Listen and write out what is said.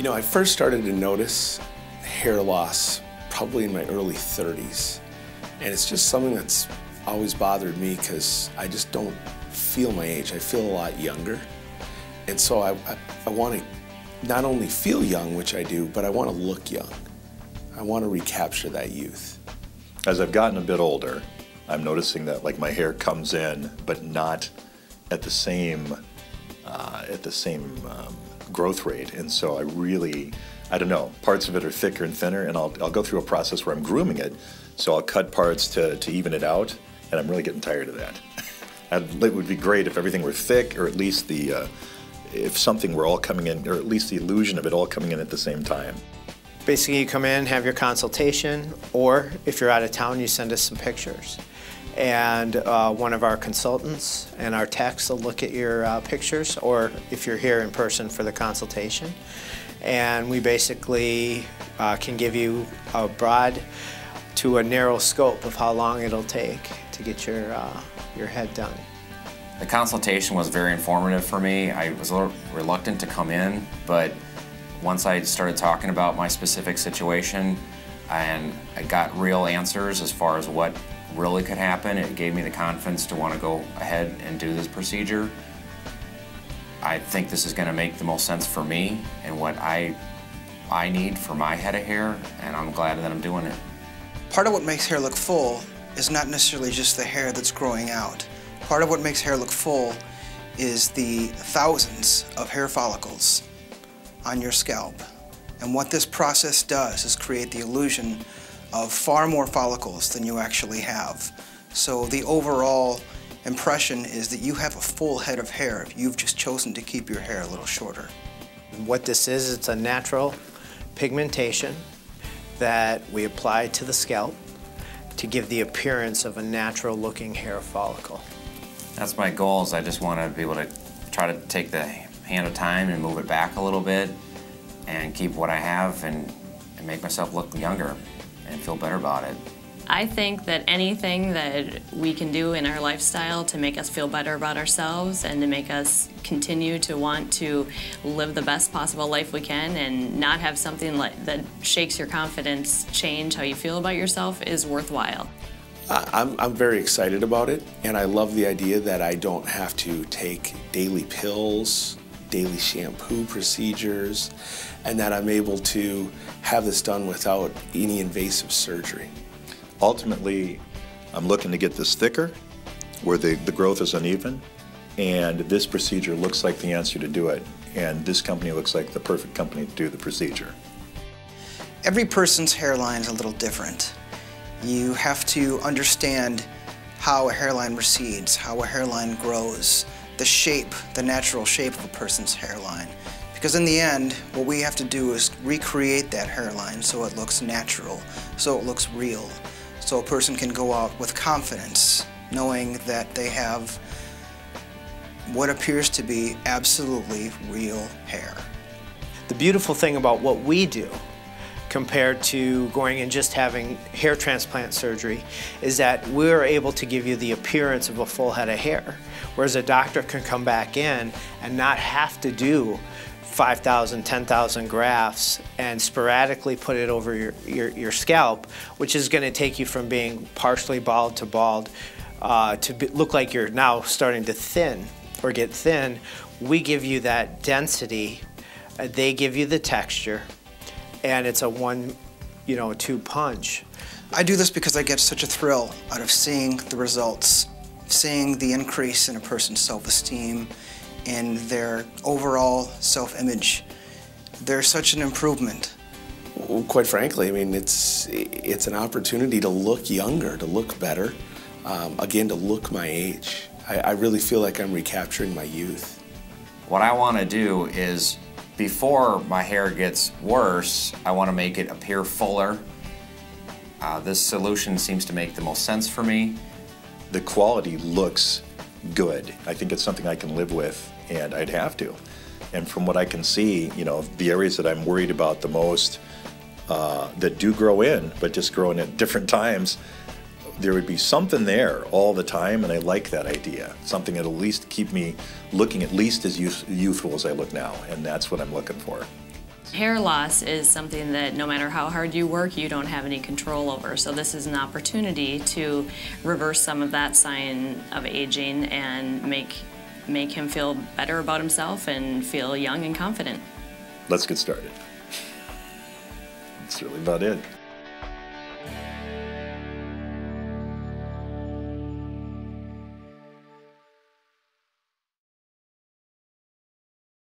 You know, I first started to notice hair loss probably in my early 30s. And it's just something that's always bothered me because I just don't feel my age. I feel a lot younger. And so I want to not only feel young, which I do, but I want to look young. I want to recapture that youth. As I've gotten a bit older, I'm noticing that like my hair comes in, but not at the same growth rate. And so I don't know, parts of it are thicker and thinner, and I'll go through a process where I'm grooming it. So I'll cut parts to even it out, and I'm really getting tired of that. It would be great if everything were thick, or at least if something were all coming in, or at least the illusion of it all coming in at the same time. Basically, you come in, have your consultation, or if you're out of town, you send us some pictures. And one of our consultants and our techs will look at your pictures, or if you're here in person for the consultation. And we basically can give you a broad to a narrow scope of how long it'll take to get your head done. The consultation was very informative for me. I was a little reluctant to come in, but once I started talking about my specific situation and I got real answers as far as what really could happen, it gave me the confidence to want to go ahead and do this procedure. I think this is going to make the most sense for me and what I need for my head of hair, and I'm glad that I'm doing it. Part of what makes hair look full is not necessarily just the hair that's growing out. Part of what makes hair look full is the thousands of hair follicles on your scalp. And what this process does is create the illusion of far more follicles than you actually have. So the overall impression is that you have a full head of hair if you've just chosen to keep your hair a little shorter. What this is, it's a natural pigmentation that we apply to the scalp to give the appearance of a natural looking hair follicle. That's my goal, is I just want to be able to try to take the hand of time and move it back a little bit and keep what I have and make myself look younger and feel better about it. I think that anything that we can do in our lifestyle to make us feel better about ourselves and to make us continue to want to live the best possible life we can and not have something that shakes your confidence change how you feel about yourself is worthwhile. I'm very excited about it, and I love the idea that I don't have to take daily pills, daily shampoo procedures, and that I'm able to have this done without any invasive surgery. Ultimately, I'm looking to get this thicker, where the growth is uneven, and this procedure looks like the answer to do it, and this company looks like the perfect company to do the procedure. Every person's hairline is a little different. You have to understand how a hairline recedes, how a hairline grows, the shape, the natural shape of a person's hairline. Because in the end, what we have to do is recreate that hairline so it looks natural, so it looks real, so a person can go out with confidence, knowing that they have what appears to be absolutely real hair. The beautiful thing about what we do compared to going and just having hair transplant surgery is that we're able to give you the appearance of a full head of hair, whereas a doctor can come back in and not have to do 5,000, 10,000 grafts and sporadically put it over your scalp, which is going to take you from being partially bald to bald look like you're now starting to thin or get thin. We give you that density, they give you the texture, and it's a two punch. I do this because I get such a thrill out of seeing the results, seeing the increase in a person's self-esteem, in their overall self-image. There's such an improvement. Well, quite frankly, I mean, it's an opportunity to look younger, to look better, again, to look my age. I really feel like I'm recapturing my youth. What I want to do is, before my hair gets worse, I want to make it appear fuller. This solution seems to make the most sense for me. The quality looks good. I think it's something I can live with, and I'd have to. And from what I can see, you know, the areas that I'm worried about the most that do grow in, but just grow in at different times, there would be something there all the time, and I like that idea. Something that'll at least keep me looking at least as youthful as I look now, and that's what I'm looking for. Hair loss is something that no matter how hard you work, you don't have any control over. So this is an opportunity to reverse some of that sign of aging and make him feel better about himself and feel young and confident. Let's get started. That's really about it.